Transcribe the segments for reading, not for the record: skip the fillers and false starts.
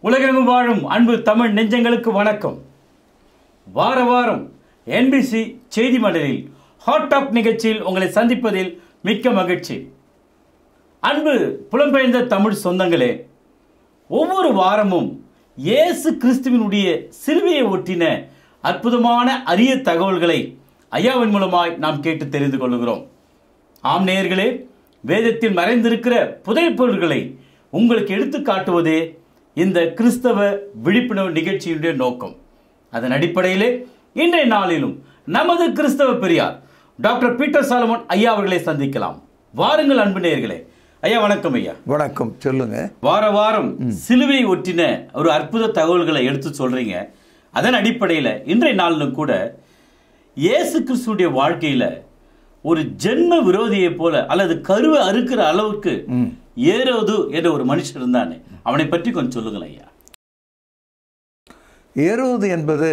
உலகெங்கும் வாழும் அன்பு தமிழ் நெஞ்சங்களுக்கு வணக்கம். வார வாரம் NBC செய்தி மடலில் ஹாட் டாப் நிகழ்ச்சியில் உங்களை சந்திப்பதில் மிக்க மகிழ்ச்சி. அன்பு புலம்பெயர்ந்த தமிழ் சொந்தங்களே, ஒவ்வொரு வாரமும் இயேசு கிறிஸ்துவினுடைய சிலுவையை ஒட்டின அற்புதமான அரிய தகவல்களை ஐயாவின் மூலமாய் நாம் கேட்டு தெரிந்து கொள்கிறோம். ஆம் நேயர்களே, வேதத்தில் மறைந்திருக்கிற புதைப்பொருள்களை உங்களுக்கு எடுத்து காட்டுவதே இந்த கிறிஸ்தவ விழிப்புணர்வு நிகழ்ச்சியுடைய நோக்கம். அதன் அடிப்படையிலே இன்றைய நாளிலும் நமது கிறிஸ்தவ பெரியார் டாக்டர் பீட்டர் சாலமன் ஐயா அவர்களை சந்திக்கலாம். வாருங்கள் அன்பு நேயர்களே. ஐயா வணக்கம். ஐயா வணக்கம். சொல்லுங்க. வார வாரம் சிலுவை ஒட்டின ஒரு அற்புத தகவல்களை எடுத்து சொல்றீங்க. அதன் அடிப்படையில் இன்றைய நாளிலும் கூட இயேசு கிறிஸ்துடைய வாழ்க்கையில ஒரு ஜென்ம விரோதியை போல அல்லது கருவை அறுக்கிற அளவுக்கு ஏரோது என்ற ஒரு மனுஷன் இருந்தானே, அவனை பற்றி கொஞ்சம் சொல்லுங்கள் ஐயா. ஏரோது என்பது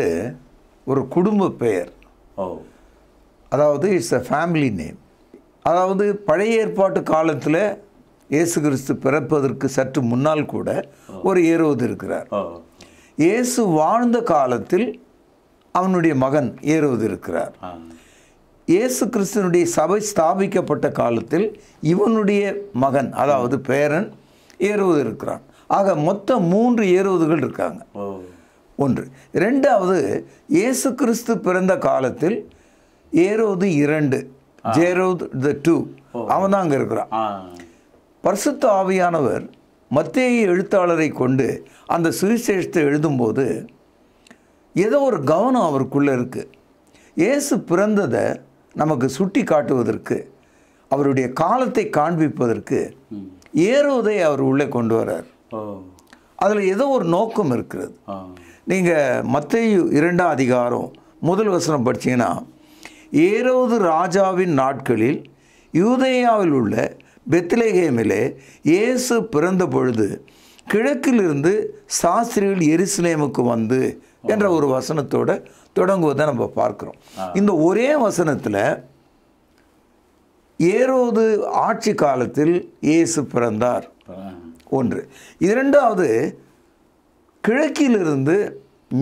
ஒரு குடும்ப பெயர். அதாவது இட்ஸ் a ஃபேமிலி நேம். அதாவது பழைய ஏற்பாட்டு காலத்தில் இயேசு கிறிஸ்து பிறப்பதற்கு சற்று முன்னால் கூட ஒரு ஏரோது இருக்கிறார். இயேசு வாழ்ந்த காலத்தில் அவனுடைய மகன் ஏரோது இருக்கிறார். இயேசு கிறிஸ்துவனுடைய சபை ஸ்தாபிக்கப்பட்ட காலத்தில் இவனுடைய மகன், அதாவது பேரன் ஏரோது இருக்கிறான். ஆக மொத்தம் 3 ஏரோதுகள் இருக்காங்க. ஒன்று. இரண்டாவது, இயேசு கிறிஸ்து பிறந்த காலத்தில் ஏரோது 2, ஜேரோது the 2, அவன் தான் அங்கே இருக்கிறான். பரிசுத்த ஆவியானவர் மத்தேயு எழுத்தாளரை கொண்டு அந்த சுவிசேஷத்தை எழுதும்போது ஏதோ ஒரு கவனம் அவருக்குள்ளே இருக்குது. இயேசு பிறந்ததை நமக்கு சுட்டி காட்டுவதற்கு, அவருடைய காலத்தை காண்பிப்பதற்கு ஏரோதை அவர் உள்ளே கொண்டு வர்றார். அதில் ஏதோ ஒரு நோக்கம் இருக்கிறது. நீங்கள் மத்தேயு 2ஆம் அதிகாரம் 1 வசனம் படிச்சீங்கன்னா, ஏரோது ராஜாவின் நாட்களில் யூதேயாவில் உள்ள பெத்லெகேமிலே இயேசு பிறந்த பொழுது கிழக்கிலிருந்து சாஸ்திரிகள் எருசலேமுக்கு வந்து என்ற ஒரு வசனத்தோடு தொடங்குவதை நம்ம பார்க்குறோம். இந்த ஒரே வசனத்தில் ஏரோது ஆட்சி காலத்தில் இயேசு பிறந்தார் ஒன்று. இரண்டாவது, கிழக்கிலிருந்து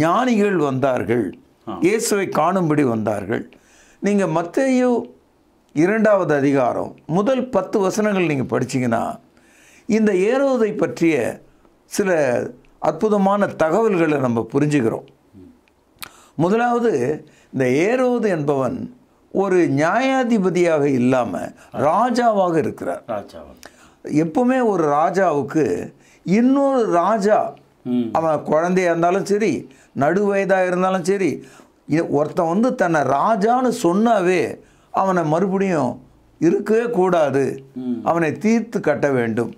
ஞானிகள் வந்தார்கள், இயேசுவை காணும்படி வந்தார்கள். நீங்கள் மத்தேயு 2ஆவது அதிகாரம் முதல் 10 வசனங்கள் நீங்கள் படிச்சிங்கன்னா இந்த ஏரோதை பற்றிய சில அற்புதமான தகவல்களை நம்ம புரிஞ்சுக்கிறோம். முதலாவது, இந்த ஏரோது என்பவன் ஒரு நியாயாதிபதியாக இல்லாமல் ராஜாவாக இருக்கிறார். எப்பவுமே ஒரு ராஜாவுக்கு இன்னொரு ராஜா, அவன் குழந்தையாக இருந்தாலும் சரி, நடுவயதாக இருந்தாலும் சரி, ஒருத்தன் வந்து தன்னை ராஜான்னு சொன்னாவே அவனை மறுபடியும் இருக்கவே கூடாது, அவனை தீர்த்து கட்ட வேண்டும்,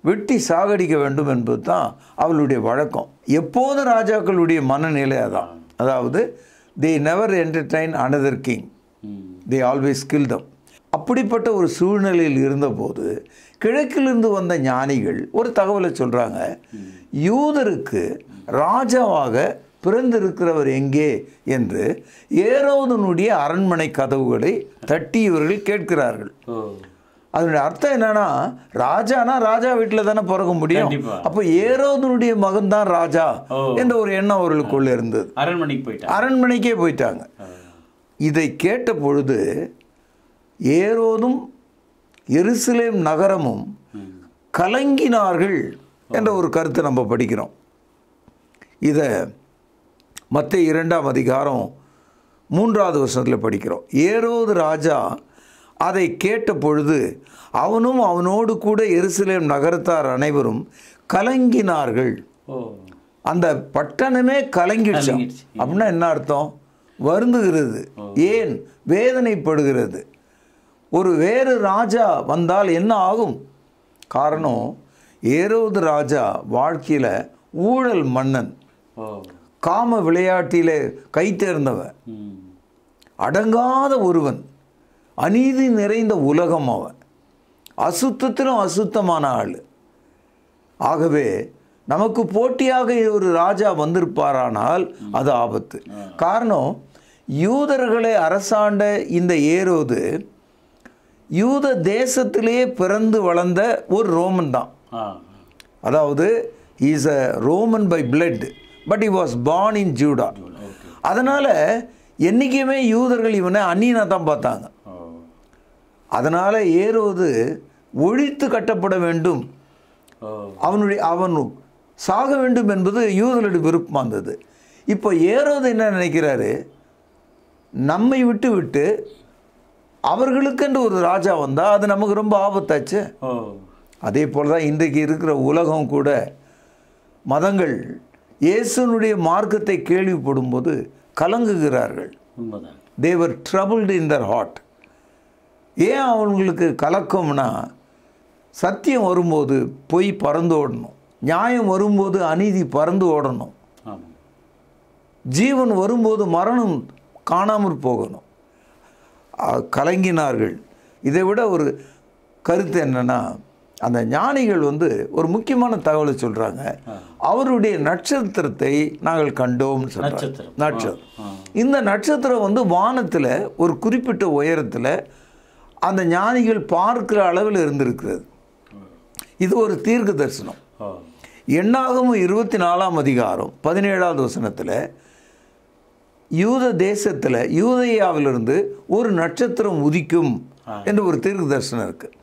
வெட்டி சாகடிக்க வேண்டும் என்பது தான் அவளுடைய வழக்கம். எப்போது ராஜாக்களுடைய மனநிலை அதான். அதாவது they never entertain another king, they always kill them. அப்படிப்பட்ட ஒரு சூழ்நிலையில் இருந்தபோது கிழக்கிலிருந்து வந்த ஞானிகள் ஒரு தகவலை சொல்கிறாங்க. யூதருக்கு ராஜாவாக பிறந்திருக்கிறவர் எங்கே என்று ஏரோதனுடைய அரண்மனை கதவுகளை தட்டி இவர்கள் கேட்கிறார்கள். அதனுடைய அர்த்தம் என்னன்னா, ராஜானா ராஜா வீட்டில் தானே பிறக்க முடியும். அப்போ ஏரோதனுடைய மகன் தான் ராஜா என்ற ஒரு எண்ணம் அவர்களுக்குள்ள இருந்தது. அரண்மனைக்கே போயிட்டாங்க. இதை கேட்ட பொழுது ஏரோதும் எருசலேம் நகரமும் கலங்கினார்கள் என்ற ஒரு கருத்தை நம்ம படிக்கிறோம். இதை மத்தேயு 2ஆம் அதிகாரம் 3ஆவது வசனத்தில் படிக்கிறோம். ஏரோது ராஜா அதை கேட்ட பொழுது அவனும் அவனோடு கூட எருசலேம் நகரத்தார் அனைவரும் கலங்கினார்கள். அந்த பட்டணமே கலங்கிடுச்சு. அப்படின்னா என்ன அர்த்தம்? வருந்துகிறது, ஏன் வேதனைப்படுகிறது. ஒரு வேறு ராஜா வந்தால் என்ன ஆகும்? காரணம், ஏரோது ராஜா வாழ்க்கையில் ஊழல் மன்னன், காம விளையாட்டிலே கை தேர்ந்தவன், அடங்காத ஒருவன், அநீதி நிறைந்த உலகம் அவன், அசுத்தத்திலும் அசுத்தமான ஆள். ஆகவே நமக்கு போட்டியாக ஒரு ராஜா வந்திருப்பாரானால் அது ஆபத்து. காரணம், யூதர்களை அரசாண்ட இந்த ஏரோது யூத தேசத்திலேயே பிறந்து வளர்ந்த ஒரு ரோமன் தான். அதாவது he is a Roman by blood, but he was born in Judah. அதனால் என்றைக்குமே யூதர்கள் இவனை அந்நியனாக தான் பார்த்தாங்க. அதனால் ஏரோது ஒழித்து கட்டப்பட வேண்டும், அவன் சாக வேண்டும் என்பது யூதர்களுடைய விருப்பமாக இருந்தது. இப்போ ஏரோது என்ன நினைக்கிறாரு, நம்மை விட்டு விட்டு அவர்களுக்கென்று ஒரு ராஜா வந்தால் அது நமக்கு ரொம்ப ஆபத்தாச்சு. அதே போல் தான் இன்றைக்கு இருக்கிற உலகம் கூட, மதங்கள் இயேசுனுடைய மார்க்கத்தை கேள்விப்படும்போது கலங்குகிறார்கள். they were troubled in their heart. ஏன் அவங்களுக்கு கலக்கம்னா, சத்தியம் வரும்போது பொய் பறந்து ஓடணும், நியாயம் வரும்போது அநீதி பறந்து ஓடணும், ஜீவன் வரும்போது மரணம் காணாமற் போகணும். கலங்கினார்கள். இதை விட ஒரு கருத்து என்னென்னா, அந்த ஞானிகள் ஒரு முக்கியமான தகவலை சொல்கிறாங்க. அவருடைய நட்சத்திரத்தை நாங்கள் கண்டோம்னு சொல்கிறாங்க. நட்சத்திரம், இந்த நட்சத்திரம் வானத்தில் ஒரு குறிப்பிட்ட உயரத்தில் அந்த ஞானிகள் பார்க்கிற அளவில் இருந்திருக்கிறது. இது ஒரு தீர்க்க தரிசனம். எண்ணாகமம் 24ஆம் அதிகாரம் 17ஆவது வசனத்தில் யூத தேசத்தில் யூதேயாவிலிருந்து ஒரு நட்சத்திரம் உதிக்கும் என்று ஒரு தீர்க்க தரிசனம் இருக்குது.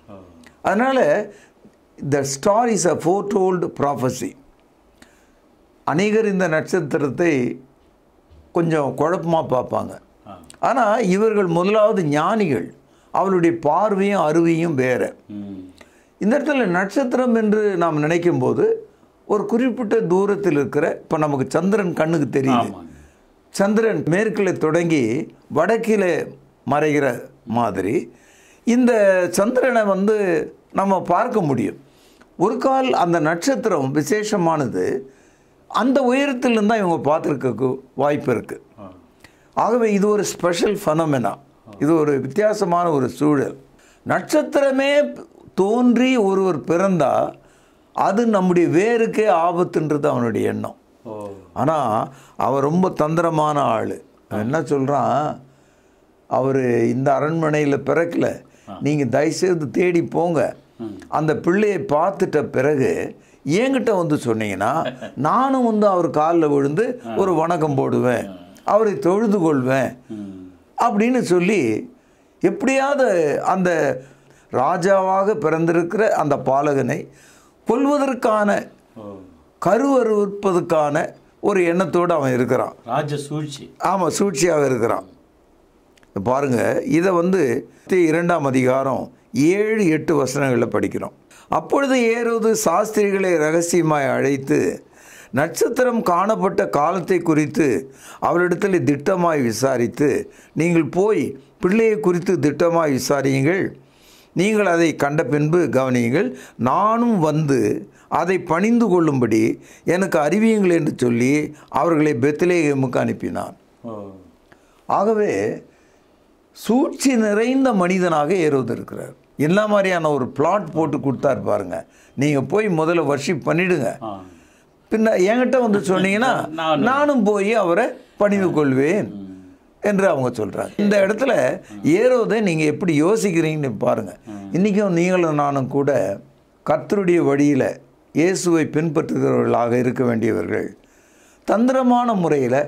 அதனால் the star is a foretold prophecy. அநேகர் இந்த நட்சத்திரத்தை கொஞ்சம் குழப்பமாக பார்ப்பாங்க. ஆனால் இவர்கள் முதலாவது ஞானிகள், அவளுடைய பார்வையும் அருவியும் வேறு. இந்த இடத்துல நட்சத்திரம் என்று நாம் நினைக்கும் போது ஒரு குறிப்பிட்ட தூரத்தில் இருக்கிற, இப்போ நமக்கு சந்திரன் கண்ணுக்கு தெரியுது, சந்திரன் மேற்கில் தொடங்கி வடக்கில் மறைகிற மாதிரி இந்த சந்திரனை நம்ம பார்க்க முடியும். ஒரு கால் அந்த நட்சத்திரம் விசேஷமானது, அந்த உயரத்திலிருந்து தான் இவங்க பார்த்துருக்க வாய்ப்பு இருக்குது. ஆகவே இது ஒரு ஸ்பெஷல் ஃபெனோமெனா, இது ஒரு வித்தியாசமான ஒரு சூழல். நட்சத்திரமே தோன்றி ஒருவர் பிறந்தால் அது நம்முடைய வேருக்கே ஆபத்துன்றது அவனுடைய எண்ணம். ஆனால் அவன் ரொம்ப தந்திரமான ஆள். என்ன சொல்கிறான், அவர் இந்த அரண்மனையில் பிறக்கல, நீங்கள் தயவுசெய்து தேடி போங்க, அந்த பிள்ளையை பார்த்துட்ட பிறகு என்கிட்ட சொன்னீங்கன்னா நானும் அவர் காலில் விழுந்து ஒரு வணக்கம் போடுவேன், அவரை தொழுது கொள்வேன் அப்படின்னு சொல்லி எப்படியாவது அந்த ராஜாவாக பிறந்திருக்கிற அந்த பாலகனை கொல்வதற்கான, கருவறுப்பதற்கான ஒரு எண்ணத்தோடு அவன் இருக்கிறான். ராஜ சூழ்ச்சி. ஆமாம், சூழ்ச்சியாக இருக்கிறான். பாருங்கள், இதை 2ஆம் அதிகாரம் 7-8 வசனங்களில் படிக்கிறோம். அப்பொழுது ஏரோது சாஸ்திரிகளை ரகசியமாய் அழைத்து நட்சத்திரம் காணப்பட்ட காலத்தை குறித்து அவரிடத்தில் திட்டமாய் விசாரித்து, நீங்கள் போய் பிள்ளையை குறித்து திட்டமாய் விசாரியுங்கள், நீங்கள் அதை கண்ட பின்பு கவனியுங்கள், நானும் அதை பணிந்து கொள்ளும்படி எனக்கு அறிவியுங்கள் என்று சொல்லி அவர்களை பெத்லேகேமுக்கு அனுப்பினான். ஆகவே சூழ்ச்சி நிறைந்த மனிதனாக ஏரோது இருக்கிறார். எல்லா மாதிரியான ஒரு பிளாட் போட்டு கொடுத்தாரு பாருங்க. நீங்கள் போய் முதல்ல வர்ஷிப் பண்ணிடுங்க, பின்ன என்கிட்ட சொன்னீங்கன்னா நானும் போய் அவரை பணிந்து கொள்வேன் என்று அவங்க சொல்கிறாங்க. இந்த இடத்துல ஏரோதை நீங்கள் எப்படி யோசிக்கிறீங்கன்னு பாருங்கள். இன்றைக்கும் நீங்களும் நானும் கூட கர்த்தருடைய வழியில் இயேசுவை பின்பற்றுகிறவர்களாக இருக்க வேண்டியவர்கள். தந்திரமான முறையில்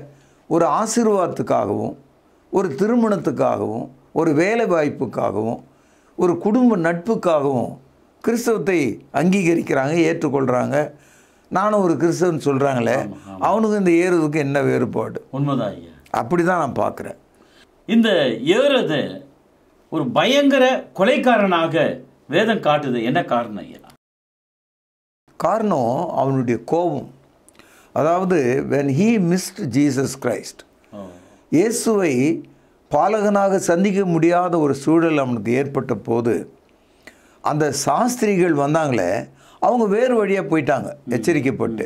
ஒரு ஆசீர்வாதத்துக்காகவும், ஒரு திருமணத்துக்காகவும், ஒரு வேலை வாய்ப்புக்காகவும், ஒரு குடும்ப நட்புக்காகவும் கிறிஸ்தவத்தை அங்கீகரிக்கிறாங்க, ஏற்றுக்கொள்கிறாங்க. நானும் ஒரு கிறிஸ்தவன் சொல்கிறாங்களே, அவனுக்கு இந்த ஏறுவதுக்கு என்ன வேறுபாடு? உண்மைதான் ஐயா, அப்படி தான் நான் பார்க்குறேன். இந்த ஏறுவது ஒரு பயங்கர கொலைக்காரனாக வேதம் காட்டுது. என்ன காரணம் ஐயா? காரணம் அவனுடைய கோபம். அதாவது when he missed Jesus Christ, இயேசுவை பாலகனாக சந்திக்க முடியாத ஒரு சூழல் அவனுக்கு ஏற்பட்ட போது அந்த சாஸ்திரிகள் வந்தாங்களே, அவங்க வேறு வழியாக போயிட்டாங்க எச்சரிக்கப்பட்டு.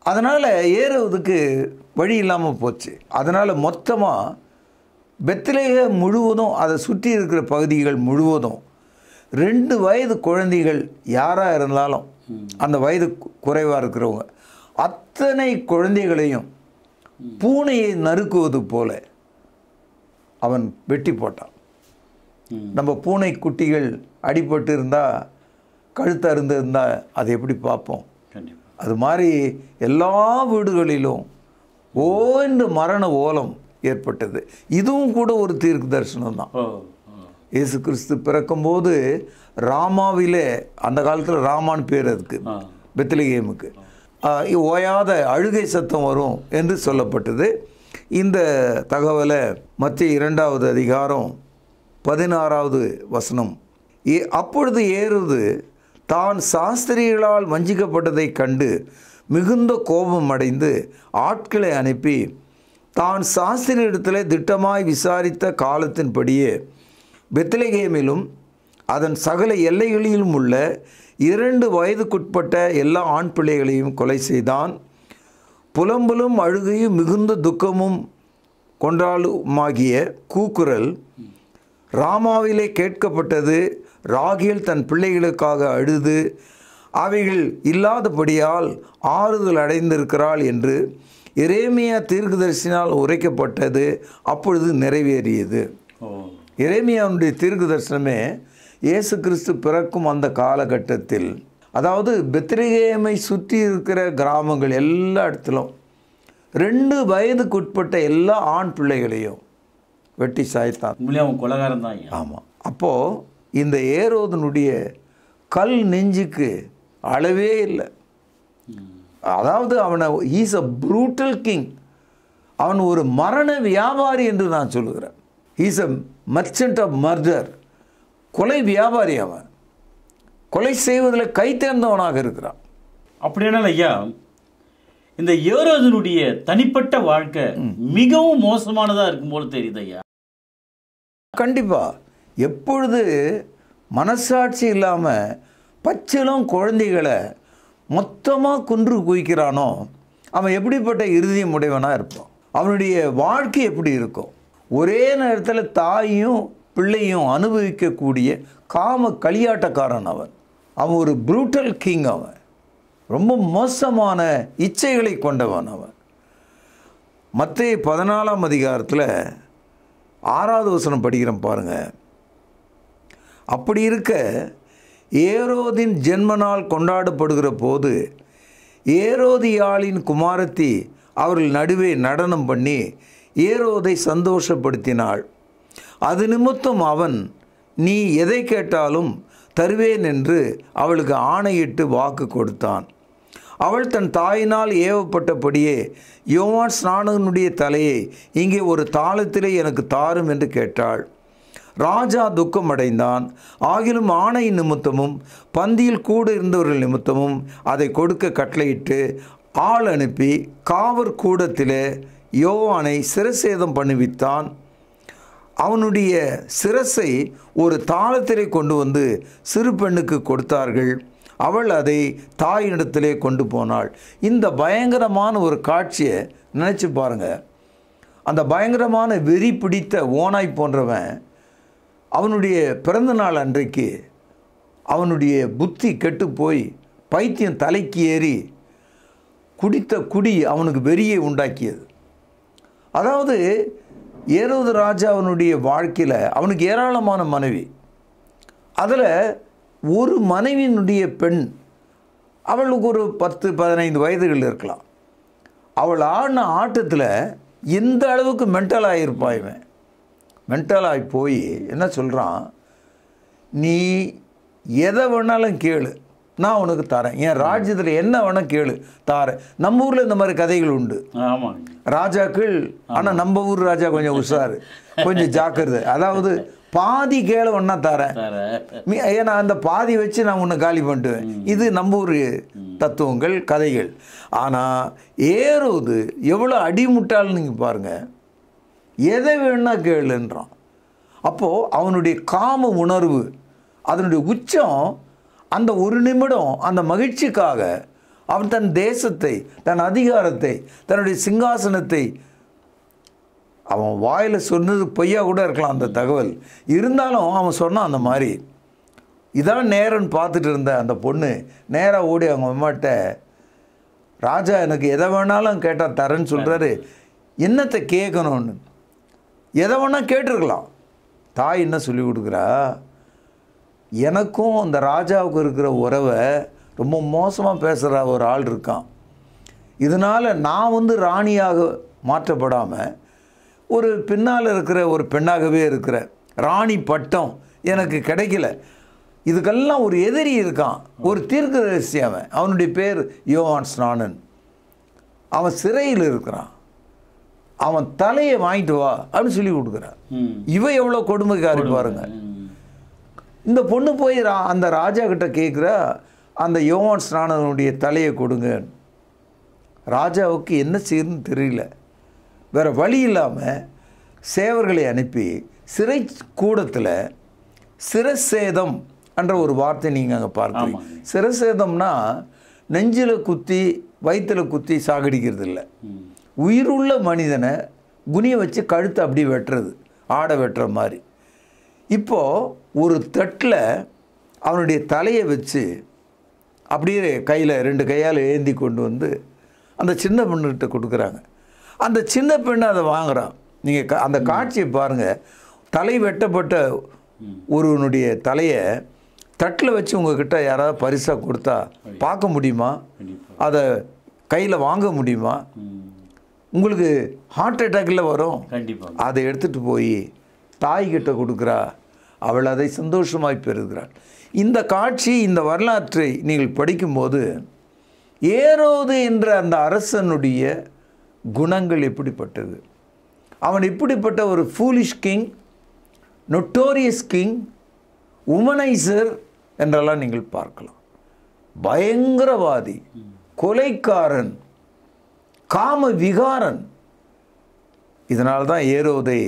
அதனால் ஏறுவதுக்கு வழி இல்லாமல் போச்சு. அதனால் மொத்தமாக பெத்லேகேம் முழுவதும், அதை சுற்றி இருக்கிற பகுதிகள் முழுவதும் 2 வயது குழந்தைகள் யாராக இருந்தாலும், அந்த வயது குறைவாக இருக்கிறவங்க அத்தனை குழந்தைகளையும் பூனையை நறுக்குவது போல அவன் வெட்டி போட்டான். நம்ம பூனை குட்டிகள் அடிபட்டு இருந்தால், கழுத்து அருந்து இருந்தால் அதை எப்படி பார்ப்போம்? அது மாதிரி எல்லா வீடுகளிலும் ஓன்று மரண ஓலம் ஏற்பட்டது. இதுவும் கூட ஒரு தீர்க்க தரிசனம் தான். இயேசு கிறிஸ்து பிறக்கும்போது ராமாவிலே, அந்த காலத்தில் ராமான்னு பேர் அதுக்கு, பெத்லகேமுக்கு ஓயாத அழுகை சத்தம் வரும் என்று சொல்லப்பட்டது. இந்த தகவலை மத்திய 2வது அதிகாரம் 16வது வசனம். அப்பொழுது ஏரோது தான் சாஸ்திரிகளால் வஞ்சிக்கப்பட்டதை கண்டு மிகுந்த கோபம் அடைந்து ஆட்களை அனுப்பி தான் சாஸ்திரியிடத்தில் திட்டமாய் விசாரித்த காலத்தின்படியே பெத்லகேமிலும் அதன் சகல எல்லைகளிலும் உள்ள 2 வயதுக்குட்பட்ட எல்லா ஆண் பிள்ளைகளையும் கொலை செய்தான். புலம்பலும் அழுகையும் மிகுந்த துக்கமும் கொண்டாலுமாகிய கூக்குரல் ராமாவிலே கேட்கப்பட்டது. ராகேல் தன் பிள்ளைகளுக்காக அழுது அவைகள் இல்லாதபடியால் ஆறுதல் அடைந்திருக்கிறாள் என்று எரேமியா தீர்க்கதரிசினால் உரைக்கப்பட்டது அப்பொழுது நிறைவேறியது. எரேமியாவுடைய தீர்க்க தரிசனமே இயேசு கிறிஸ்து பிறக்கும் அந்த காலகட்டத்தில், அதாவது பெத்லகேமை சுற்றி இருக்கிற கிராமங்கள் எல்லா இடத்திலும் 2 வயதுக்குட்பட்ட எல்லா ஆண் பிள்ளைகளையும் வெட்டி சாய்த்தான். கொலகாரம் தான். ஆமாம். அப்போது இந்த ஏரோதனுடைய கல் நெஞ்சுக்கு அளவே இல்லை. அதாவது அவனை ஈஸ் அ ப்ரூட்டல் கிங். அவன் ஒரு மரண வியாபாரி என்று நான் சொல்லுகிறேன். Is a merchant of murder. கொலை வியாபாரி. அவன் கொலை செய்வதில் கை தேர்ந்தவனாக இருக்கிறான். அப்படியானால் ஐயா, இந்த ஏரோதனுடைய தனிப்பட்ட வாழ்க்கை மிகவும் மோசமானதாக இருக்கும் போல தெரியுது ஐயா. கண்டிப்பாக. எப்பொழுது மனசாட்சி இல்லாமல் பச்சிளம் குழந்தைகளை மொத்தமாக கொன்று குவிக்கிறானோ அவன் எப்படிப்பட்ட இருதயம் உடையவனாக இருப்பான். அவனுடைய வாழ்க்கை எப்படி இருக்கும்? ஒரே நேரத்தில் தாயும் பிள்ளையும் அனுபவிக்கக்கூடிய காம களியாட்டக்காரன் அவன். அவன் ஒரு ப்ரூட்டல் கிங். அவன் ரொம்ப மோசமான இச்சைகளை கொண்டவன் அவன். மத்தேயு 14ஆம் அதிகாரத்தில் 6வது வசனம் படிக்கிறேன் பாருங்கள். அப்படி இருக்க ஏரோதின் ஜென்ம நாள் கொண்டாடப்படுகிற போது ஏரோதியாளின் குமாரத்தி அவர்கள் நடுவே நடனம் பண்ணி ஏரோதை சந்தோஷப்படுத்தினாள். அது நிமித்தம் அவன், நீ எதை கேட்டாலும் தருவேன் என்று அவளுக்கு ஆணையிட்டு வாக்கு கொடுத்தான். அவள் தன் தாயினால் ஏவப்பட்டபடியே யோவான் ஸ்நானகனுடைய தலையை இங்கே ஒரு தாளத்திலே எனக்கு தாரும் என்று கேட்டாள். ராஜா துக்கமடைந்தான். ஆகிலும் ஆணை நிமித்தமும் பந்தியில் கூட இருந்தவர்கள் நிமித்தமும் அதை கொடுக்க கட்டளையிட்டு ஆள் அனுப்பி காவற் கூடத்திலே யோவானை சிரசேதம் பண்ணுவித்தான். அவனுடைய சிரசை ஒரு தாளத்திலே கொண்டு வந்து சிறு பெண்ணுக்கு கொடுத்தார்கள். அவள் அதை தாயினிடத்திலே கொண்டு போனாள். இந்த பயங்கரமான ஒரு காட்சியை நினச்சி பாருங்கள். அந்த பயங்கரமான வெறி பிடித்த ஓனாய் போன்றவன் அவனுடைய பிறந்த நாள் அன்றைக்கு அவனுடைய புத்தி கெட்டு போய் பைத்தியம் தலைக்கு ஏறி குடித்த குடி அவனுக்கு வெறியை உண்டாக்கியது. அதாவது ஏரோது ராஜா அவனுடைய வாழ்க்கையில் அவனுக்கு ஏராளமான மனைவி. அதில் ஒரு மனைவியினுடைய பெண், அவளுக்கு ஒரு 10-15 வயதுகள் இருக்கலாம். அவள் ஆடின ஆட்டத்தில் எந்த அளவுக்கு மென்டலாக இருப்பான் இவன். மென்டலாகி போய் என்ன சொல்கிறான், நீ எதை வேணாலும் கேளு, நான் உனக்கு தரேன். என் ராஜ்யத்தில் என்ன வேணால் கேளு, தாரேன். நம்ம ஊரில் இந்த மாதிரி கதைகள் உண்டு. ஆமாம், ராஜாக்கள். ஆனால் நம்ம ஊர் ராஜா கொஞ்சம் உஷாரு, கொஞ்சம் ஜாக்கிரதை. அதாவது பாதி கேள ஒன்றா தரேன், ஏன்னா அந்த பாதி வச்சு நான் உன்னை காலி பண்ணிட்டுவேன். இது நம்ம ஊர் தத்துவங்கள், கதைகள். ஆனால் ஏரோது எவ்வளோ அடிமுட்டாள்னு நீங்கள் பாருங்கள். எதை வேணா கேளுன்றான். அப்போது அவனுடைய காம உணர்வு, அதனுடைய உச்சம், அந்த ஒரு நிமிடம் அந்த மகிழ்ச்சிக்காக அவன் தன் தேசத்தை, தன் அதிகாரத்தை, தன்னுடைய சிங்காசனத்தை, அவன் வாயில் சொன்னது பொய்யா கூட இருக்கலாம் அந்த தகவல் இருந்தாலும் அவன் சொன்னான் அந்த மாதிரி. இதான் நேரம்னு பார்த்துட்டு இருந்த அந்த பொண்ணு நேராக ஓடி அவங்க அம்மாட்ட, ராஜா எனக்கு எதை வேணாலும் கேட்டால் தரேன்னு சொல்கிறாரு, என்னத்தை கேட்கணும்னு. எதை வேணால் கேட்டிருக்கலாம். தாய் என்ன சொல்லி கொடுக்குறா, எனக்கும் அந்த ராஜாவுக்கு இருக்கிற உறவை ரொம்ப மோசமாக பேசுகிற ஒரு ஆள் இருக்கான். இதனால் நான் வந்து ராணியாக மாற்றப்படாமல் ஒரு பின்னால் இருக்கிற ஒரு பெண்ணாகவே இருக்கிற ராணி பட்டம் எனக்கு கிடைக்கல. இதுக்கெல்லாம் ஒரு எதிரி இருக்கான், ஒரு தீர்க்கதரிசி. அவனுடைய பேர் யோவான் ஸ்நானன். அவன் சிறையில் இருக்கிறான். அவன் தலையை வாங்கிட்டு வா அப்படின்னு சொல்லி கொடுக்குறான். இவ எவ்வளோ கொடுமைக்காரி பாருங்க. இந்த பொண்ணு போய் அந்த ராஜா கிட்ட கேட்குறா, அந்த யோவான் ஸ்நானனுடைய தலையை கொடுங்க. ராஜாவுக்கு என்ன செய்யணும்னு தெரியல. வேறு வழி இல்லாமல் சேவர்களை அனுப்பி சிறை கூடத்தில் சிரசேதம் என்ற ஒரு வார்த்தை நீங்கள் அங்கே பார்க்குறீங்க. சிரசேதம்னா நெஞ்சில் குத்தி வயிற்றில் குத்தி சாகடிக்கிறது இல்லை, உயிருள்ள மனிதனை குனிய வச்சு கழுத்தை அப்படி வெட்டுறது, ஆடை வெட்டுற மாதிரி. இப்போது ஒரு தட்டில் அவனுடைய தலையை வச்சு அப்படியே கையில் 2 கையால் ஏந்தி கொண்டு வந்து அந்த சின்ன பெண்ணுக்கிட்ட கொடுக்குறாங்க. அந்த சின்ன பெண்ணு அதை வாங்குறான். நீங்கள் அந்த காட்சியை பாருங்கள். தலை வெட்டப்பட்ட ஒருவனுடைய தலையை தட்டில் வச்சு உங்ககிட்ட யாராவது பரிசாக கொடுத்தா பார்க்க முடியுமா? அதை கையில் வாங்க முடியுமா? உங்களுக்கு ஹார்ட் அட்டாக்கில் வரும். அதை எடுத்துகிட்டு போய் தாய்கிட்ட கொடுக்குறா. அவள் அதை சந்தோஷமாய் பெறுகிறாள். இந்த காட்சி, இந்த வரலாற்றை நீங்கள் படிக்கும்போது ஏரோது என்ற அந்த அரசனுடைய குணங்கள் எப்படிப்பட்டது, அவன் இப்படிப்பட்ட ஒரு foolish king, notorious king, womaniser என்றெல்லாம் நீங்கள் பார்க்கலாம். பயங்கரவாதி, கொலைக்காரன், காம விகாரன். இதனால்தான் ஏரோதை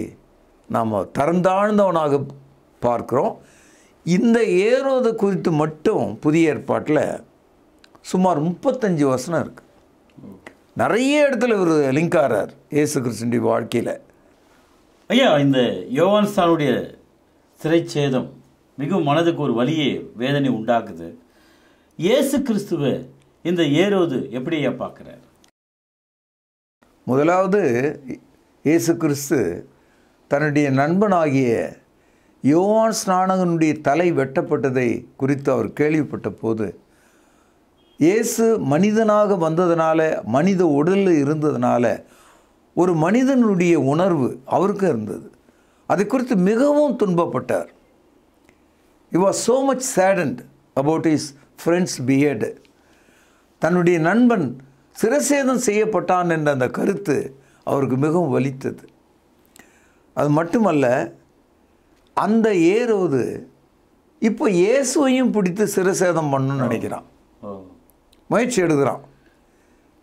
நாம் தரந்தாழ்ந்தவனாக பார்க்கிறோம். இந்த ஏரோதை குறித்து மட்டும் புதிய ஏற்பாட்டில் சுமார் 35 வசனம் இருக்குது. நிறைய இடத்துல ஒரு லிங்க் ஆகிறார் இயேசு கிறிஸ்துவின் வாழ்க்கையில். ஐயா, இந்த யோவான் ஸ்நானனுடைய சிறைச்சேதம் மிகவும் மனதுக்கு ஒரு வலியை வேதனை உண்டாக்குது. இயேசு கிறிஸ்துவை இந்த ஏரோது எப்படி ஐயா பார்க்குறார்? முதலாவது, இயேசு கிறிஸ்து தன்னுடைய நண்பனாகிய யோவான் ஸ்நானகனுடைய தலை வெட்டப்பட்டதை குறித்து அவர் கேள்விப்பட்ட போது, இயேசு மனிதனாக வந்ததுனால, மனித உடலில் இருந்ததுனால ஒரு மனிதனுடைய உணர்வு அவருக்கு இருந்தது. அதை குறித்து மிகவும் துன்பப்பட்டார். He was so much saddened about his friend's beard. தன்னுடைய நண்பன் சிரசேதம் செய்யப்பட்டான் என்ற அந்த கருத்து அவருக்கு மிகவும் வலித்தது. அது மட்டுமல்ல, அந்த ஏரோது இப்போ இயேசுவையும் பிடித்து சிரசேதம் பண்ணணும்னு நினைக்கிறான், முயற்சி எடுக்கிறான்.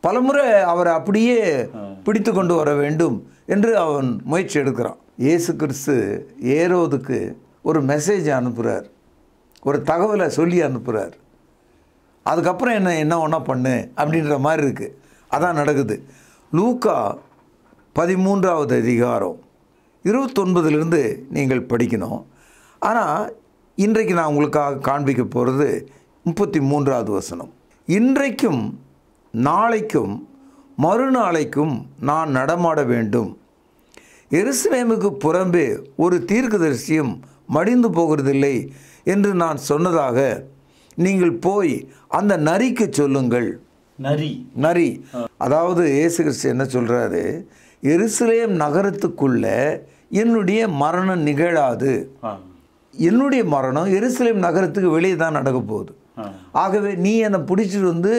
பலமுறை அவரை அப்படியே பிடித்து கொண்டு வர வேண்டும் என்று அவன் முயற்சி எடுக்கிறான். இயேசு கிறிஸ்து ஏரோதுக்கு ஒரு மெசேஜ் அனுப்புகிறார், ஒரு தகவலை சொல்லி அனுப்புகிறார். அதுக்கப்புறம் என்ன ஒன்றா பண்ணு அப்படின்ற மாதிரி இருக்குது. அதான் நடக்குது. லூக்கா 13வது அதிகாரம் 29 நீங்கள் படிக்கணும். ஆனால் இன்றைக்கு நான் உங்களுக்காக காண்பிக்க போகிறது 33வது வசனம். இன்றைக்கும் நாளைக்கும் மறுநாளைக்கும் நான் நடமாட வேண்டும். எருசலேமுக்கு புறம்பே ஒரு தீர்க்கதரிசியும் மடிந்து போகிறதில்லை என்று நான் சொன்னதாக நீங்கள் போய் அந்த நரிக்கு சொல்லுங்கள். நரி அதாவது இயேசு கிறிஸ்து என்ன சொல்கிறாரு, எருசலேம் நகரத்துக்குள்ள என்னுடைய மரணம் நிகழாது. என்னுடைய மரணம் எருசலேம் நகரத்துக்கு வெளியே தான் நடக்க போகுது. ஆகவே நீ என்னை பிடிச்சிட்டு வந்து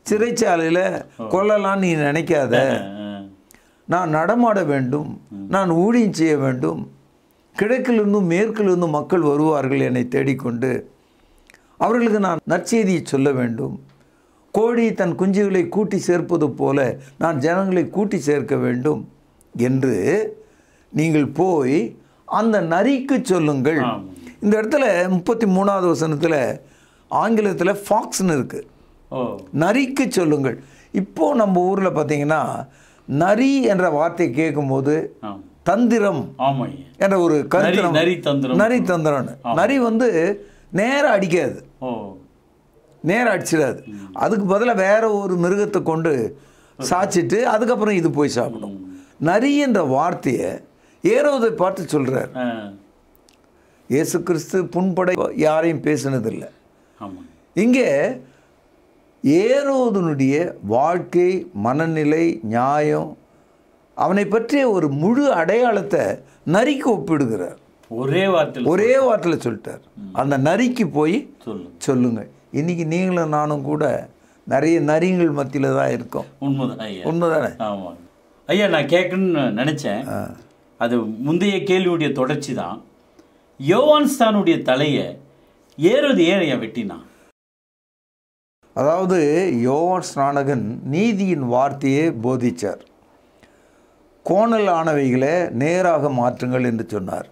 சிறைச்சாலையில் கொல்லலாம் நீ நினைக்காத. நான் நடமாட வேண்டும், நான் ஊழியம் செய்ய வேண்டும். கிழக்கிலிருந்தும் மேற்கிலிருந்தும் மக்கள் வருவார்கள் என்னை தேடிக்கொண்டு. அவர்களுக்கு நான் நற்செய்தியை சொல்ல வேண்டும். கோழி தன் குஞ்சுகளை கூட்டி சேர்ப்பது போல நான் ஜனங்களை கூட்டி சேர்க்க வேண்டும் என்று நீங்கள் போய் அந்த நரிக்கு சொல்லுங்கள். இந்த இடத்துல 33வது வசனத்தில் ஆங்கிலத்தில் ஃபாக்ஸ்னு இருக்குது. நரிக்கு சொல்லுங்கள். இப்போது நம்ம ஊரில் பார்த்தீங்கன்னா நரி என்ற வார்த்தையை கேட்கும்போது தந்திரம் என்ற ஒரு கருத்து, நரி தந்திரம். நரி வந்து நேராக அடிக்காது, நேராக அடிச்சிடாது. அதுக்கு பதிலாக வேற ஒரு மிருகத்தை கொண்டு சாய்ச்சிட்டு அதுக்கப்புறம் இது போய் சாப்பிடும். நரி என்ற வார்த்தையை ஏரோதை பார்த்து சொல்கிறார். இயேசு கிறிஸ்து புண்படை யாரையும் பேசினதில்லை. இங்கே ஏரோதனுடைய வாழ்க்கை, மனநிலை, நியாயம், அவனை பற்றிய ஒரு முழு அடையாளத்தை நரிக்கு ஒப்பிடுகிறார். ஒரே வார்த்தையில் சொல்லிட்டார். அந்த நரிக்கு போய் சொல்லுங்க. இன்னைக்கு நீங்களும் நானும் கூட நிறைய நரிகள் மத்தியில் தான் இருக்கோம். உண்மைதானே? ஆமாம் ஐயா. நான் கேட்கணும்னு நினச்சேன். அது முந்தைய கேள்வியுடைய தொடர்ச்சி தான். யோவான் ஸ்தானுடைய தலையை ஏரோது ஏன் வெட்டினான்? அதாவது யோவான் ஸ்நானகன் நீதியின் வார்த்தையை போதிச்சார். கோணல் ஆனவைகளை நேராக மாற்றுங்கள் என்று சொன்னார்.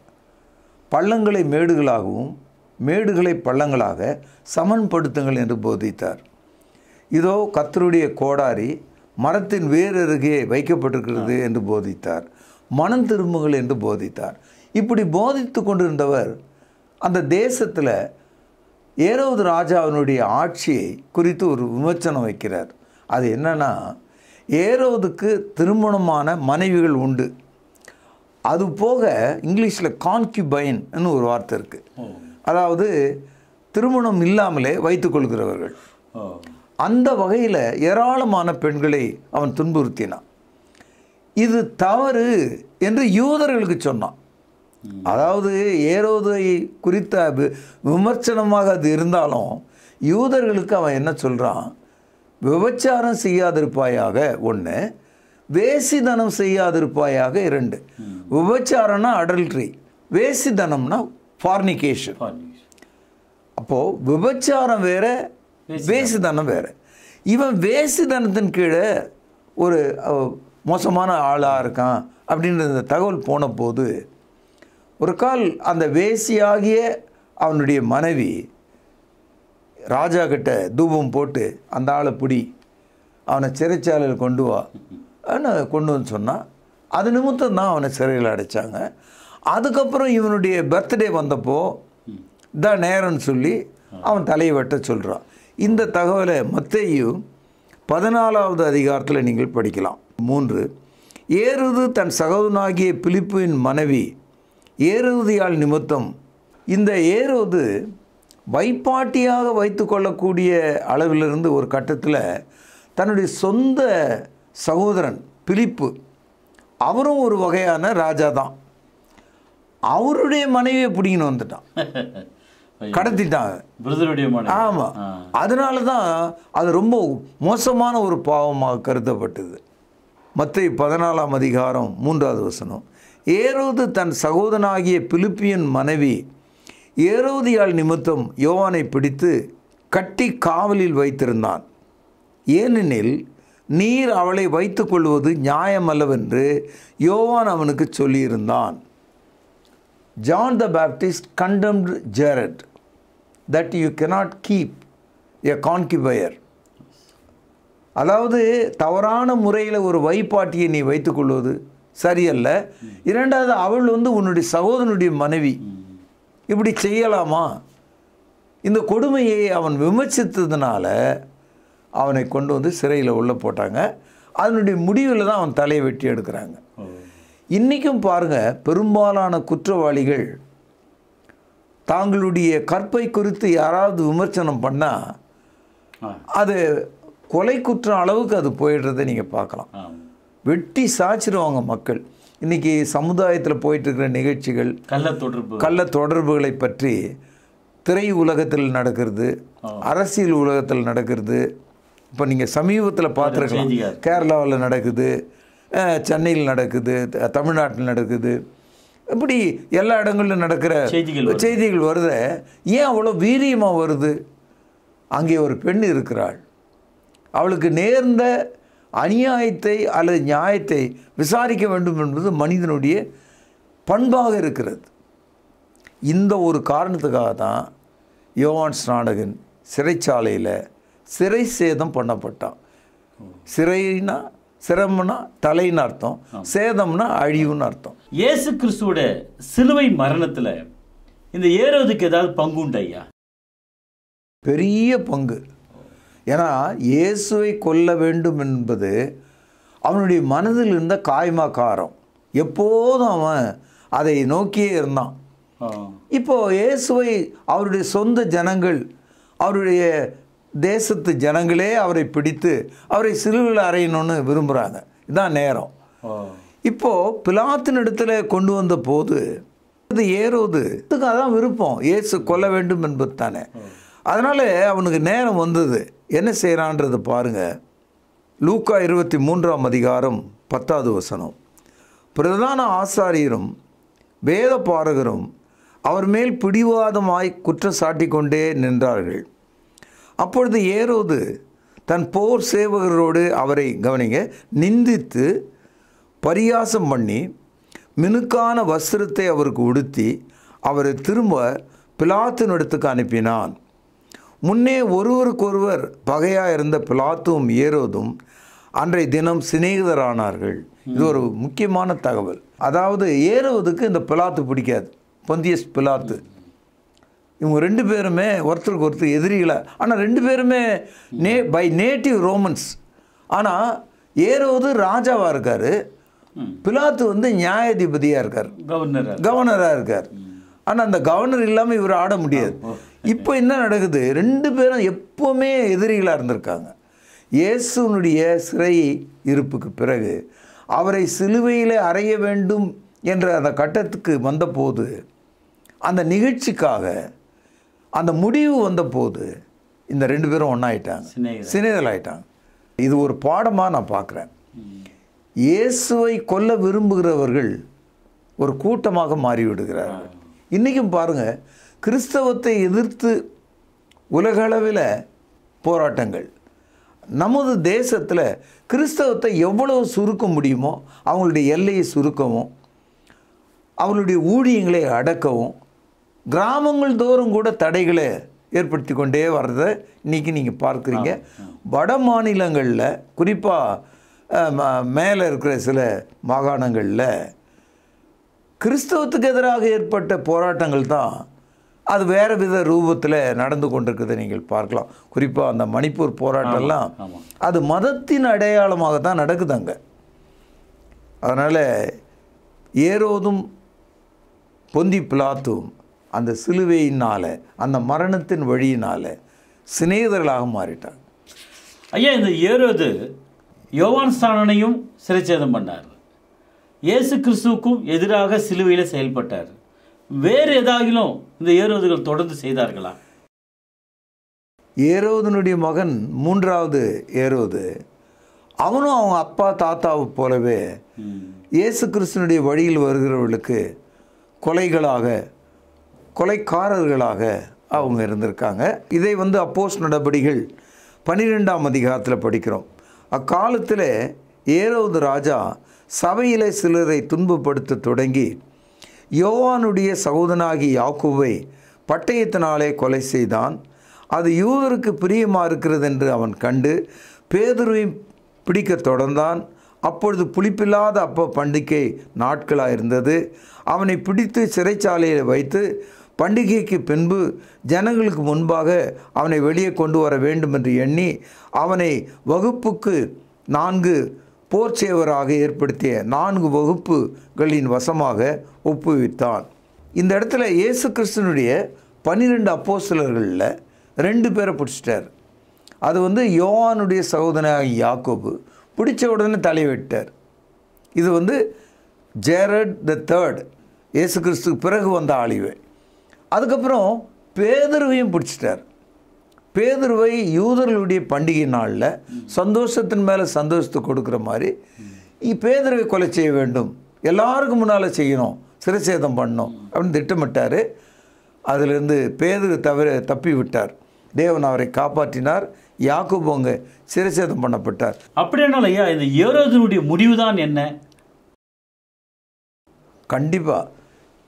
பள்ளங்களை மேடுகளாகவும் மேடுகளை பள்ளங்களாக சமன்படுத்துங்கள் என்று போதித்தார். இதோ கர்த்தருடைய கோடாரி மரத்தின் வேறு அருகே வைக்கப்பட்டிருக்கிறது என்று போதித்தார். மனம் திரும்புங்கள் என்று போதித்தார். இப்படி போதித்து கொண்டிருந்தவர் அந்த தேசத்தில் ஏரோது ராஜாவினுடைய ஆட்சியை குறித்து ஒரு விமர்சனம் வைக்கிறார். அது என்னன்னா, ஏரோதுக்கு திருமணமான மனைவிகள் உண்டு. அது போக இங்கிலீஷில் கான்கியூபைன்னு ஒரு வார்த்தை இருக்குது. அதாவது திருமணம் இல்லாமலே வைத்துக்கொள்கிறவர்கள். அந்த வகையில் ஏராளமான பெண்களை அவன் துன்புறுத்தினான். இது தவறு என்று யூதர்களுக்கு சொன்னான். அதாவது ஏரோதை குறித்த விமர்சனமாக அது இருந்தாலும் யூதர்களுக்கு அவன் என்ன சொல்கிறான், விபச்சாரம் செய்யாதிருப்பாயாக 1, வேசிதனம் செய்யாதிருப்பாயாக 2. விபச்சாரம்னா அடல்ட்ரி, வேசிதனம்னா ஃபார்னிகேஷன். அப்போது விபச்சாரம் வேற, வேசிதனம் வேற. இவன் வேசிதனத்தின் கீழே ஒரு மோசமான ஆளாக இருக்கான் அப்படின்ற தகவல் போன போது ஒரு கால் அந்த வேசியாகிய அவனுடைய மனைவி ராஜா கிட்ட தூபம் போட்டு அந்த ஆளை பிடி, அவனை சிறைச்சாலையில் கொண்டு வா கொண்டு வந்து சொன்னான். அது நிமித்தம் தான் அவனை சிறையில் அடைச்சாங்க. அதுக்கப்புறம் இவனுடைய பர்த்டே வந்தப்போ தான் நேரம்னு சொல்லி அவன் தலையை வெட்ட சொல்கிறான். இந்த தகவலை மத்தேயு 14வது அதிகாரத்தில் நீங்கள் படிக்கலாம். 3, ஏரோது தன் சகோதரனாகிய பிலிப்பின் மனைவி ஏரோதியால் நிமித்தம். இந்த ஏரோது வைப்பாட்டியாக வைத்து கொள்ளக்கூடிய அளவிலிருந்து ஒரு கட்டத்தில் தன்னுடைய சொந்த சகோதரன் பிலிப்பு, அவரும் ஒரு வகையான ராஜா தான், அவருடைய மனைவியை பிடிங்கன்னு வந்துட்டான், கடத்திட்டாங்க. ஆமாம். அதனால தான் அது ரொம்ப மோசமான ஒரு பாவமாக கருதப்பட்டது. மத்தேயு 14ஆம் அதிகாரம் 3வது வசனம். ஏரோது தன் சகோதரனாகிய பிலிப்பியின் மனைவி ஏரோதியால் நிமித்தம் யோவானை பிடித்து கட்டி காவலில் வைத்திருந்தான். ஏனெனில் நீர் அவளை வைத்துக் கொள்வது நியாயமல்லவென்று யோவான் அவனுக்கு சொல்லியிருந்தான். John the Baptist condemned Jared that you cannot keep a concubine. அதாவது தவறான முறையில் ஒரு வைப்பாட்டியை நீ வைத்துக்கொள்வது சரியல்ல. 2வது, அவள் உன்னுடைய சகோதரனுடைய மனைவி, இப்படி செய்யலாமா? இந்த கொடுமையை அவன் விமர்சித்ததுனால அவனை கொண்டு வந்து சிறையில் உள்ள போட்டாங்க. அதனுடைய முடிவில் தான் அவன் தலையை வெட்டி எடுக்கிறாங்க. இன்றைக்கும் பாருங்கள், பெரும்பாலான குற்றவாளிகள் தாங்களுடைய கற்பை குறித்து யாராவது விமர்சனம் பண்ணால் அது கொலை குற்றம் அளவுக்கு அது போயிடுறதை நீங்கள் பார்க்கலாம். வெட்டி சாய்ச்சிடுவாங்க மக்கள். இன்றைக்கி சமுதாயத்தில் போயிட்டுருக்கிற நிகழ்ச்சிகள், கள்ள தொடர்புகளை பற்றி திரை உலகத்தில் நடக்கிறது, அரசியல் உலகத்தில் நடக்கிறது. இப்போ நீங்கள் சமீபத்தில் பார்த்துருக்கலாம், கேரளாவில் நடக்குது, சென்னையில் நடக்குது, தமிழ்நாட்டில் நடக்குது, இப்படி எல்லா இடங்களிலும் நடக்கிற செய்திகள் வருது. ஏன் அவ்வளோ வீரியமாக வருது? அங்கே ஒரு பெண் இருக்கிறாள், அவளுக்கு நேர்ந்த அநியாயத்தை அல்லது நியாயத்தை விசாரிக்க வேண்டும் என்பது மனிதனுடைய பண்பாக இருக்கிறது. இந்த ஒரு காரணத்துக்காக தான் யோவான் ஸ்நானகன் சிறைச்சாலையில் சிறை சேதம் பண்ணப்பட்டான். சிறைனா சிரமம்னா தலைன்னு அர்த்தம், சேதம்னா அழிவுன்னு அர்த்தம். இயேசு கிறிஸ்துவோட சிலுவை மரணத்தில் இந்த ஏரோதுக்கு ஏதாவது பங்குண்டு ஐயா? பெரிய பங்கு. ஏன்னா இயேசுவை கொல்ல வேண்டும் என்பது அவனுடைய மனதில் இருந்த காய்மாக்காரம். எப்போதும் அவன் அதை நோக்கியே இருந்தான். இப்போ இயேசுவை அவருடைய சொந்த ஜனங்கள், அவருடைய தேசத்து ஜனங்களே அவரை பிடித்து அவரை சிலுவையில் அறையணும்னு விரும்புகிறாங்க. இதுதான் நேரம். இப்போது பிலாத்தின் இடத்துல கொண்டு வந்த போது அது ஏரோது அதான் விருப்பம், இயேசு கொல்ல வேண்டும் என்பது தானே. அதனால் அவனுக்கு நேரம் வந்தது. என்ன செய்கிறான்றதை பாருங்கள். லூக்கா 23:10 பிரதான ஆசாரியரும் வேத பாரகரும் அவர் மேல் பிடிவாதமாய் குற்றம் சாட்டி கொண்டே நின்றார்கள். அப்பொழுது ஏரோது தன் போர் சேவகரோடு அவரை கவனிங்க நிந்தித்து பரியாசம் பண்ணி மினுக்கான வஸ்திரத்தை அவருக்கு உடுத்தி அவரை திரும்ப பிலாத்தினிடத்துக்கு அனுப்பினான். முன்னே ஒருவருக்கொருவர் பகையாக இருந்த பிலாத்தும் ஏரோதும் அன்றைய தினம் சிநேகிதரானார்கள். இது ஒரு முக்கியமான தகவல். அதாவது ஏரோதுக்கு இந்த பிலாத்து பிடிக்காது, பொந்தியஸ் பிலாத்து. இவங்க ரெண்டு பேருமே ஒருத்தருக்கு ஒருத்தர் எதிரிகளை. ஆனால் ரெண்டு பேருமே பை நேட்டிவ் ரோமன்ஸ். ஆனால் ஏரோது ராஜாவாக இருக்கார், பிலாத்து வந்து நியாயாதிபதியாக இருக்கார், கவர்னராக இருக்கார். ஆனால் அந்த கவர்னர் இல்லாமல் இவர் ஆட முடியாது. இப்போ என்ன நடக்குது? ரெண்டு பேரும் எப்போவுமே எதிரிகளாக இருந்திருக்காங்க. இயேசுனுடைய சிறை இருப்புக்கு பிறகு அவரை சிலுவையில் அறைய வேண்டும் என்ற அந்த கட்டத்துக்கு வந்தபோது, அந்த நிகழ்ச்சிக்காக அந்த முடிவு வந்தபோது இந்த ரெண்டு பேரும் ஒன்றாயிட்டாங்க, சிநேகிதராயிட்டாங்க. இது ஒரு பாடமாக நான் பார்க்குறேன். இயேசுவை கொல்ல விரும்புகிறவர்கள் ஒரு கூட்டமாக மாறிவிடுகிறார்கள். இன்றைக்கும் பாருங்கள், கிறிஸ்தவத்தை எதிர்த்து உலகளவில் போராட்டங்கள். நமது தேசத்தில் கிறிஸ்தவத்தை எவ்வளவு சுருக்க முடியுமோ அவங்களுடைய எல்லையை சுருக்கவும், அவங்களுடைய ஊழியங்களை அடக்கவும், கிராமங்கள் தோறும் கூட தடைகளை ஏற்படுத்தி கொண்டே வர்றதை இன்றைக்கி நீங்கள் பார்க்குறீங்க. வட மாநிலங்களில், குறிப்பாக மேலே இருக்கிற சில மாகாணங்களில் கிறிஸ்தவத்துக்கு எதிராக ஏற்பட்ட போராட்டங்கள் தான் அது வேறு வித ரூபத்தில் நடந்து கொண்டிருக்கிறதை நீங்கள் பார்க்கலாம். குறிப்பாக அந்த மணிப்பூர் போராட்டம்லாம் அது மதத்தின் அடையாளமாக தான் நடக்குது அங்கே. அதனால் ஏரோதும் பொந்தி பிலாத்தும் அந்த சிலுவையினால், அந்த மரணத்தின் வழியினால் சிநேகிதர்களாக மாறிட்டாங்க. ஐயா, இந்த ஏரோது யோவான் ஸ்நானனையும் சிறைச்சேதம் பண்ணார், இயேசு கிறிஸ்துவுக்கும் எதிராக சிலுவையில் செயல்பட்டார். வேறு ஏதாகிலும் இந்த ஏரோதுகள் தொடர்ந்து செய்தார்களா? ஏரோதனுடைய மகன் மூன்றாவது ஏரோது, அவனும் அவங்க அப்பா தாத்தாவை போலவே இயேசு கிறிஸ்துனுடைய வழியில் வருகிறவர்களுக்கு கொலைக்காரர்களாக அவங்க இருந்திருக்காங்க. இதை வந்து அப்போஸ்தலர் நடபடிகள் 12ஆம் அதிகாரத்தில் படிக்கிறோம். அக்காலத்தில் ஏரோது ராஜா சபையிலே சிலரை துன்பப்படுத்த தொடங்கி யோவானுடைய சகோதரனாகி யாக்கோபை பட்டயத்தினாலே கொலை செய்தான். அது யூதருக்கு பிரியமாக இருக்கிறது என்று அவன் கண்டு பேதுருவை பிடிக்க தொடர்ந்தான். அப்பொழுது புளிப்பில்லாத அப்ப பண்டிகை நாட்களாக இருந்தது. அவனை பிடித்து சிறைச்சாலையில் வைத்து பண்டிகைக்கு பின்பு ஜனங்களுக்கு முன்பாக அவனை வெளியே கொண்டு வர வேண்டும் என்று எண்ணி அவனை வகுப்புக்கு 4 போர்ச்சேவராக ஏற்படுத்திய 4 வகுப்புகளின் வசமாக ஒப்புவித்தான். இந்த இடத்துல இயேசு கிறிஸ்துனுடைய 12 அப்போஸ்தலர்களில் 2 பேரை பிடிச்சிட்டார். அது வந்து யோவானுடைய சகோதரனாகிய யாக்கோபு. பிடிச்ச உடனே தலைவெட்டார். இது வந்து ஜேரட் த தேர்ட், இயேசு கிறிஸ்துக்கு பிறகு வந்த ஆளிவை. அதுக்கப்புறம் பேதுருவையும் பிடிச்சிட்டார். பேதுருவை யூதர்களுடைய பண்டிகை நாளில் சந்தோஷத்தின் மேலே சந்தோஷத்தை கொடுக்குற மாதிரி பேதுருவை கொலை செய்ய வேண்டும், எல்லாருக்கும் முன்னால் செய்யணும், சிறைச்சேதம் பண்ணணும் அப்படின்னு திட்டமிட்டார். அதிலிருந்து பேதுரு தப்பி விட்டார். தேவன் அவரை காப்பாற்றினார். யாக்கோபு அங்கே சிறைச்சேதம் பண்ணப்பட்டார். அப்படின்னால ஐயா, இந்த ஏரோதுனுடைய முடிவு தான் என்ன? கண்டிப்பாக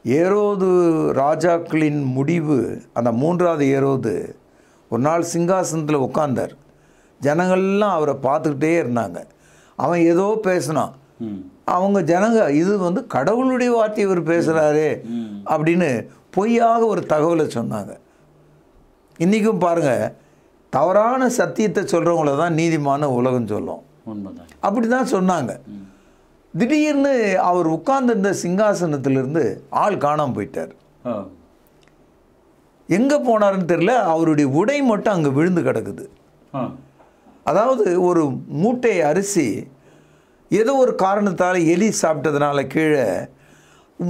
ஏரோது ராஜாக்களின் முடிவு, அந்த மூன்றாவது ஏரோது ஒரு நாள் சிங்காசனத்தில் உட்கார்ந்தார். ஜனங்கள்லாம் அவரை பார்த்துக்கிட்டே இருந்தாங்க. அவன் ஏதோ பேசினான். அவங்க ஜனங்க இது வந்து கடவுளுடைய வார்த்தை இவர் பேசுகிறாரு அப்படின்னு பொய்யாக ஒரு தகவலை சொன்னாங்க. இன்றைக்கும் பாருங்கள், தவறான சத்தியத்தை சொல்கிறவங்கள தான் நீதிமான உலகம் சொல்லும். அப்படி தான் சொன்னாங்க. திடீர்னு அவர் உட்கார்ந்திருந்த சிங்காசனத்திலிருந்து ஆள் காணாமல் போயிட்டார். எங்கே போனாருன்னு தெரியல. அவருடைய உடை மட்டும் அங்கே விழுந்து கிடக்குது. அதாவது ஒரு மூட்டை அரிசி ஏதோ ஒரு காரணத்தால் எலி சாப்பிட்டதுனால கீழே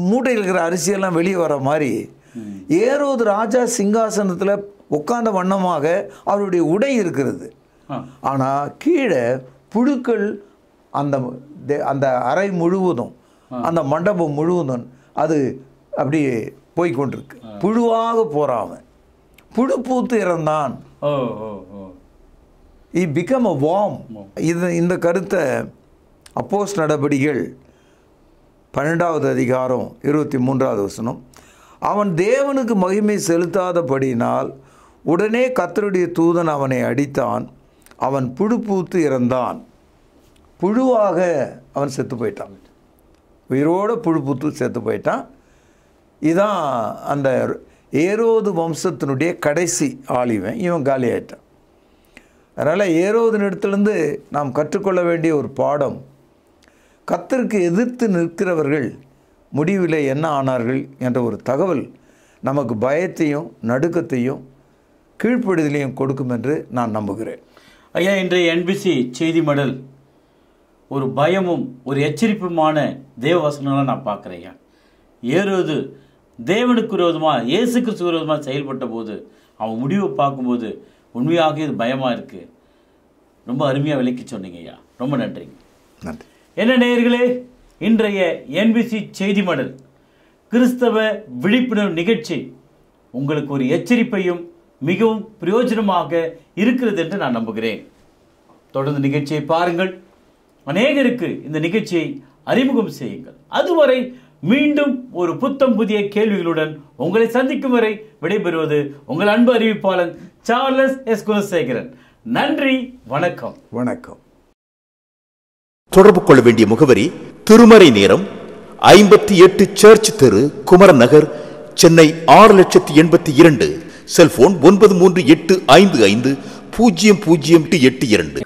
மூட்டையில் இருக்கிற அரிசியெல்லாம் வெளியே வர மாதிரி ஏரோது ராஜா சிங்காசனத்தில் உட்கார்ந்த வண்ணமாக அவருடைய உடை இருக்கிறது. ஆனால் கீழே புழுக்கள் அந்த அறை முழுவதும், அந்த மண்டபம் முழுவதும் அது அப்படி போய்கொண்டிருக்கு. புழுவாக போறாம புழு பூத்து இறந்தான். He became a worm. இந்த கருத்தை அப்போஸ்தலர் நடபடிகள் 12வது அதிகாரம் 23வது வசனம், அவன் தேவனுக்கு மகிமை செலுத்தாதபடியினால் உடனே கர்த்தருடைய தூதன் அவனை அடித்தான், அவன் புழு பூத்து இறந்தான். புழுவாக அவன் செத்து போயிட்டான், உயிரோடு புழு பூத்து செத்து போயிட்டான். இதான் அந்த ஏரோது வம்சத்தினுடைய கடைசி ஆளிவன், இவன் காலி ஆயிட்டான். அதனால் ஏரோதின் இடத்துலேருந்து நாம் கற்றுக்கொள்ள வேண்டிய ஒரு பாடம், கர்த்தருக்கு எதிர்த்து நிற்கிறவர்கள் முடிவில் என்ன ஆனார்கள் என்ற ஒரு தகவல் நமக்கு பயத்தையும் நடுக்கத்தையும் கீழ்ப்படுதலையும் கொடுக்கும் என்று நான் நம்புகிறேன். ஐயா, இன்றைய என்பிசி செய்தி மடல் ஒரு பயமும் ஒரு எச்சரிப்புமான தேவவசனங்களை நான் பார்க்குறேன். ஏரோது தேவனுக்கு விரோதமாக, இயேசு கிறிஸ்து விரோதமாக செயல்பட்ட போது அவன் முடிவை பார்க்கும்போது உண்மையாக இது பயமாக இருக்குது. ரொம்ப அருமையாக விளக்கி சொன்னீங்க ஐயா, ரொம்ப நன்றிங்க. நன்றி. என்ன நேயர்களே, இன்றைய என்பிசி செய்தி மடல் கிறிஸ்தவ விழிப்புணர்வு நிகழ்ச்சி உங்களுக்கு ஒரு எச்சரிப்பையும் மிகவும் பிரயோஜனமாக இருக்கிறது என்று நான் நம்புகிறேன். தொடர்ந்து நிகழ்ச்சியை பாருங்கள், அநேகருக்கு இந்த நிகழ்ச்சியை அறிமுகம் செய்யுங்கள். அதுவரை மீண்டும் ஒரு புத்தம் புதிய கேள்விகளுடன் உங்களை சந்திக்கும் வரை விடைபெறுவது உங்கள் அன்பு அறிவிப்பாளன் சார்லஸ் எஸ் குணசேகரன். நன்றி, வணக்கம். வணக்கம். தொடர்பு கொள்ள வேண்டிய முகவரி: திருமறை நேரம், 58 சர்ச் தெரு, குமரன் நகர், சென்னை 6,82,000. செல்போன் 9385500882.